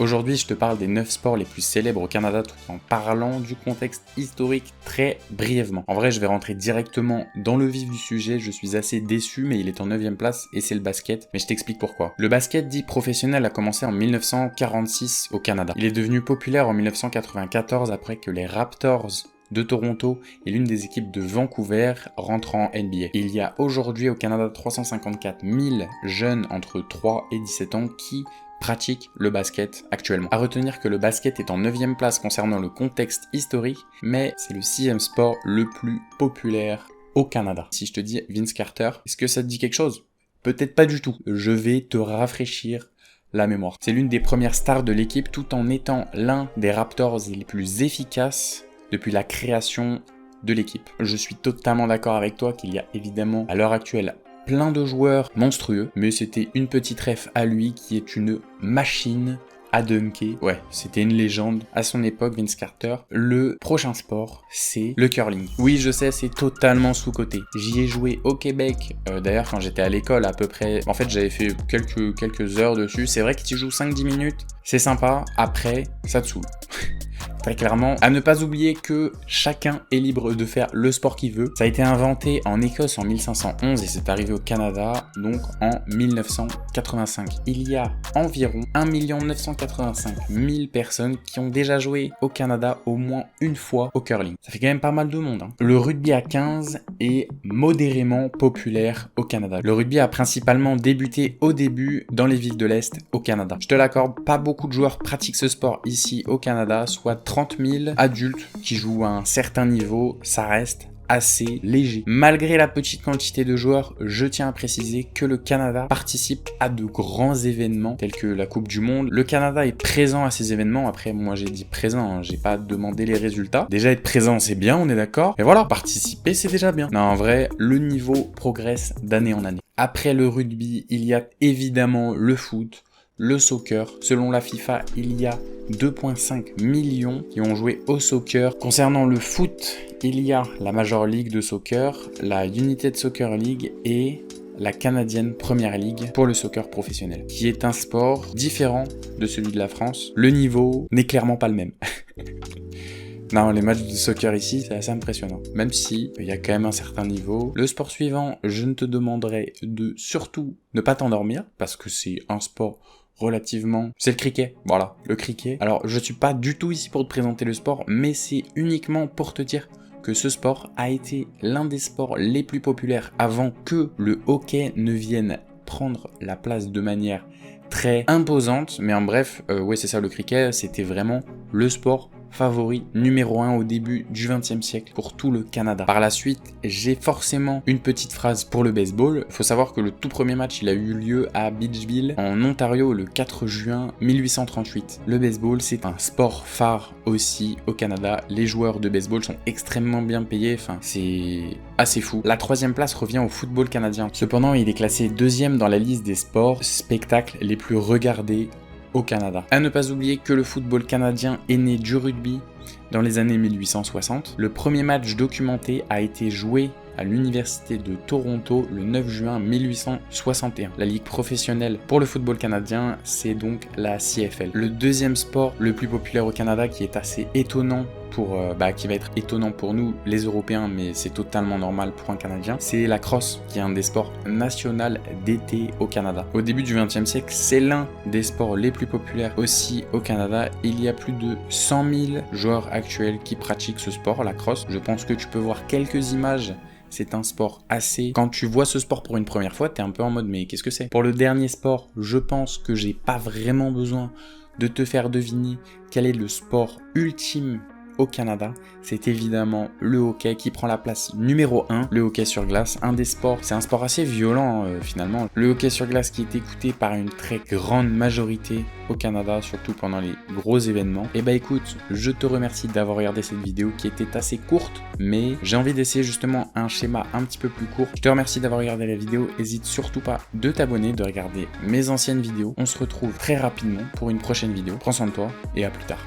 Aujourd'hui, je te parle des 9 sports les plus célèbres au Canada tout en parlant du contexte historique très brièvement. En vrai, je vais rentrer directement dans le vif du sujet, je suis assez déçu mais il est en 9ème place et c'est le basket, mais je t'explique pourquoi. Le basket dit professionnel a commencé en 1946 au Canada. Il est devenu populaire en 1994 après que les Raptors de Toronto et l'une des équipes de Vancouver rentrent en NBA. Il y a aujourd'hui au Canada 354 000 jeunes entre 3 et 17 ans qui pratiquent le basket actuellement. À retenir que le basket est en 9ème place concernant le contexte historique, mais c'est le 6ème sport le plus populaire au Canada. Si je te dis Vince Carter, est-ce que ça te dit quelque chose? Peut-être pas du tout. Je vais te rafraîchir la mémoire. C'est l'une des premières stars de l'équipe tout en étant l'un des Raptors les plus efficaces depuis la création de l'équipe. Je suis totalement d'accord avec toi qu'il y a évidemment à l'heure actuelle plein de joueurs monstrueux, mais c'était une petite ref à lui qui est une machine à dunker. Ouais, c'était une légende à son époque, Vince Carter. Le prochain sport, c'est le curling. Oui, je sais, c'est totalement sous-coté. J'y ai joué au Québec, d'ailleurs quand j'étais à l'école à peu près. En fait, j'avais fait quelques heures dessus. C'est vrai que tu joues 5-10 minutes, c'est sympa. Après, ça te saoule. Très clairement, à ne pas oublier que chacun est libre de faire le sport qu'il veut. Ça a été inventé en Écosse en 1511 et c'est arrivé au Canada donc en 1985. Il y a environ 1 985 000 personnes qui ont déjà joué au Canada au moins une fois au curling. Ça fait quand même pas mal de monde. Le rugby à 15 est modérément populaire au Canada. Le rugby a principalement débuté au début dans les villes de l'Est au Canada. Je te l'accorde, pas beaucoup de joueurs pratiquent ce sport ici au Canada, soit 30 000 adultes qui jouent à un certain niveau, ça reste assez léger. Malgré la petite quantité de joueurs, je tiens à préciser que le Canada participe à de grands événements tels que la Coupe du Monde. Le Canada est présent à ces événements. Après, moi j'ai dit présent, j'ai pas demandé les résultats. Déjà être présent c'est bien, on est d'accord. Et voilà, participer c'est déjà bien. Non, en vrai, le niveau progresse d'année en année. Après le rugby, il y a évidemment le foot, le soccer. Selon la FIFA, il y a 2,5 millions qui ont joué au soccer. Concernant le foot, il y a la Major League de soccer, la United Soccer League et la Canadian Premier League pour le soccer professionnel, qui est un sport différent de celui de la France. Le niveau n'est clairement pas le même. Non, les matchs de soccer ici, c'est assez impressionnant. Même si il y a quand même un certain niveau. Le sport suivant, je ne te demanderai de surtout ne pas t'endormir, parce que c'est un sport relativement... C'est le cricket, voilà, le cricket. Alors, je suis pas du tout ici pour te présenter le sport, mais c'est uniquement pour te dire que ce sport a été l'un des sports les plus populaires avant que le hockey ne vienne prendre la place de manière très imposante. Mais en bref, ouais, c'est ça, le cricket, c'était vraiment le sport favori numéro 1 au début du XXe siècle pour tout le Canada. Par la suite, j'ai forcément une petite phrase pour le baseball. Il faut savoir que le tout premier match, il a eu lieu à Beachville, en Ontario, le 4 juin 1838. Le baseball, c'est un sport phare aussi au Canada. Les joueurs de baseball sont extrêmement bien payés, enfin, c'est assez fou. La 3e place revient au football canadien. Cependant, il est classé 2e dans la liste des sports spectacles les plus regardés au Canada. À ne pas oublier que le football canadien est né du rugby dans les années 1860. Le premier match documenté a été joué à l'université de Toronto le 9 juin 1861. La ligue professionnelle pour le football canadien, c'est donc la CFL. Le 2e sport le plus populaire au Canada qui est assez étonnant qui va être étonnant pour nous les Européens, mais c'est totalement normal pour un Canadien, c'est la crosse, qui est un des sports nationaux d'été au Canada. Au début du XXe siècle, c'est l'un des sports les plus populaires aussi au Canada. Il y a plus de 100 000 joueurs actuels qui pratiquent ce sport, la crosse. Je pense que tu peux voir quelques images. C'est un sport assez... Quand tu vois ce sport pour une première fois, t'es un peu en mode mais qu'est-ce que c'est? Pour le dernier sport, je pense que j'ai pas vraiment besoin de te faire deviner quel est le sport ultime au Canada. C'est évidemment le hockey qui prend la place numéro 1. Le hockey sur glace, un des sports, c'est un sport assez violent finalement. Le hockey sur glace qui est écouté par une très grande majorité au Canada, surtout pendant les gros événements. Et bah écoute, je te remercie d'avoir regardé cette vidéo qui était assez courte, mais j'ai envie d'essayer justement un schéma un petit peu plus court. Je te remercie d'avoir regardé la vidéo, n'hésite surtout pas de t'abonner, de regarder mes anciennes vidéos. On se retrouve très rapidement pour une prochaine vidéo. Prends soin de toi et à plus tard.